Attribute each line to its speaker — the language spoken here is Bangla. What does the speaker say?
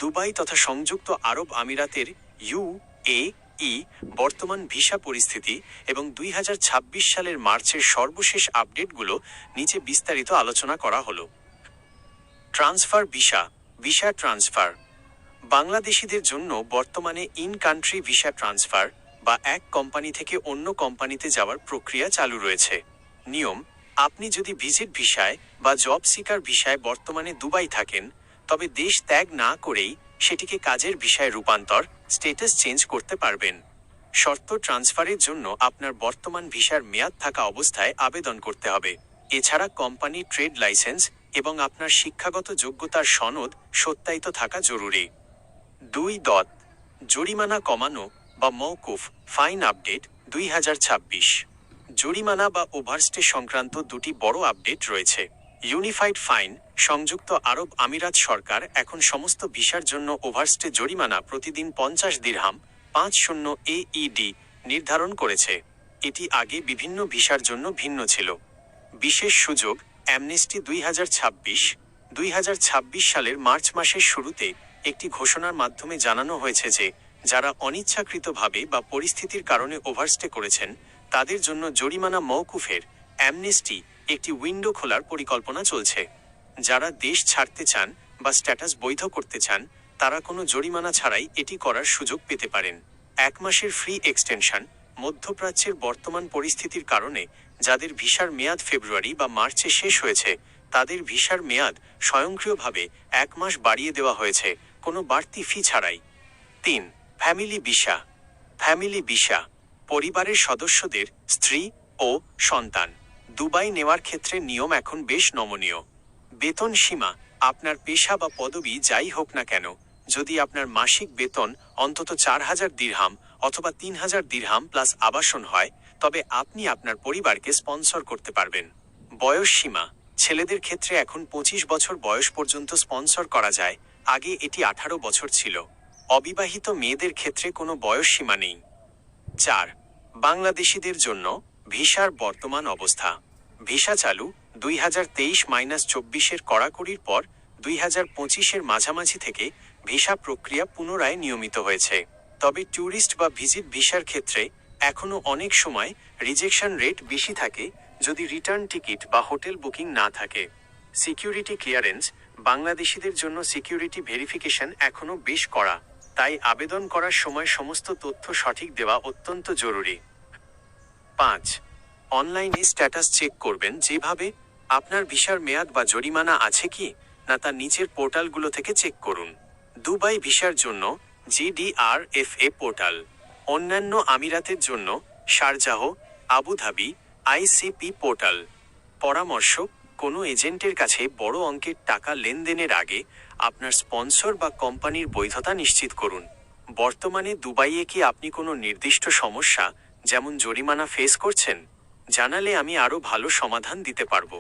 Speaker 1: দুবাই তথা সংযুক্ত আরব আমিরাতের UAE বর্তমান ভিসা পরিস্থিতি এবং 2026 সালের মার্চের সর্বশেষ আপডেটগুলো নিচে বিস্তারিত আলোচনা করা হলো। ট্রান্সফার ভিসা ট্রান্সফার বাংলাদেশিদের জন্য বর্তমানে ইন কান্ট্রি ভিসা ট্রান্সফার বা এক কোম্পানি থেকে অন্য কোম্পানিতে যাওয়ার প্রক্রিয়া চালু রয়েছে। নিয়ম: আপনি যদি ভিজিট ভিসায় বা জব সিকার ভিসায় বর্তমানে দুবাই থাকেন, তবে দেশ ত্যাগ না করেই সেটিকে কাজের ভিসায় রূপান্তর স্ট্যাটাস চেঞ্জ করতে পারবেন। শর্ত: ট্রান্সফারের জন্য আপনার বর্তমান ভিসার মেয়াদ থাকা অবস্থায় আবেদন করতে হবে। এছাড়া কোম্পানি ট্রেড লাইসেন্স এবং আপনার শিক্ষাগত যোগ্যতার সনদ সত্যায়িত থাকা জরুরি। 2. জরিমানা কমানো বা মওকুফ ফাইন আপডেট 2026। জরিমানা বা ওভারস্টে সংক্রান্ত দুটি বড় আপডেট রয়েছে। ইউনিফাইড ফাইন: সংযুক্ত আরব আমিরাত সরকার এখন সমস্ত ভিসার জন্য ওভারস্টে জরিমানা প্রতিদিন 50 দিরহাম (50 AED) নির্ধারণ করেছে। এটি আগে বিভিন্ন ভিসার জন্য ভিন্ন ছিল। বিশেষ সুযোগ: অ্যামনেস্টি 2026 সালের মার্চ মাসের শুরুতে একটি ঘোষণার মাধ্যমে জানানো হয়েছে যে যারা অনিচ্ছাকৃতভাবে বা পরিস্থিতির কারণে ওভারস্টে করেছেন তাদের জন্য জরিমানা মওকুফের অ্যামনেস্টি একটি উইন্ডো খোলার পরিকল্পনা চলছে। যারা দেশ ছাড়তে চান বা স্ট্যাটাস বৈধ করতে চান তারা কোনো জরিমানা ছাড়াই এটি করার সুযোগ পেতে পারেন। 1 মাসের ফ্রি এক্সটেনশন: মধ্যপ্রাচ্যের বর্তমান পরিস্থিতির কারণে যাদের ভিসার মেয়াদ ফেব্রুয়ারি বা মার্চে শেষ হয়েছে তাদের ভিসার মেয়াদ স্বয়ংক্রিয়ভাবে 1 মাস বাড়িয়ে দেওয়া হয়েছে, কোনো বাড়তি ফি ছাড়াই। 3. ফ্যামিলি ভিসা পরিবারের সদস্যদের, স্ত্রী ও সন্তান দুবাই নেওয়ার ক্ষেত্রে নিয়ম এখন বেশ নমনীয়। বেতন সীমা: আপনার পেশা বা পদবি যাই হোক না কেন, যদি আপনার মাসিক বেতন অন্তত 4000 দিরহাম অথবা 3000 দিরহাম প্লাস আবাসন হয় তবে আপনি আপনার পরিবারকে স্পন্সর করতে পারবেন। বয়স সীমা: ছেলেদের ক্ষেত্রে এখন 25 বছর বয়স পর্যন্ত স্পন্সর করা যায়, আগে এটি 18 বছর ছিল। অবিবাহিত মেয়েদের ক্ষেত্রে কোনো বয়স সীমা নেই। 4. বাংলাদেশিদের জন্য ভিসার বর্তমান অবস্থা। ভিসা চালু 2023-24 কড়াকড়ির পর 2025 মাঝামাঝি থেকে ভিসা প্রক্রিয়া পুনরায় নিয়মিত হয়েছে। তবে ট্যুরিস্ট বা ভিজিট ভিসার ক্ষেত্রে এখনও অনেক সময় রিজেকশন রেট বেশি থাকে যদি রিটার্ন টিকিট বা হোটেল বুকিং না থাকে। সিকিউরিটি ক্লিয়ারেন্স: বাংলাদেশিদের জন্য সিকিউরিটি ভেরিফিকেশন এখনও বেশ কড়া, তাই আবেদন করার সময় সমস্ত তথ্য সঠিক দেওয়া অত্যন্ত জরুরি। 5. অনলাইনে স্ট্যাটাস চেক করবেন যেভাবে: আপনার ভিসার মেয়াদ বা জরিমানা আছে কি না তা নিচের পোর্টালগুলো থেকে চেক করুন। দুবাই ভিসার জন্য GDRFA পোর্টাল। অন্যান্য আমিরাতের জন্য শারজাহ, আবুধাবি, ICP পোর্টাল। পরামর্শ: কোনো এজেন্টের কাছে বড় অঙ্কের টাকা লেনদেনের আগে আপনার স্পন্সর বা কোম্পানির বৈধতা নিশ্চিত করুন। বর্তমানে দুবাইয়ে কি আপনি কোনো নির্দিষ্ট সমস্যা যেমন জরিমানা ফেস করছেন? জানালে আমি আরও ভালো সমাধান দিতে পারব।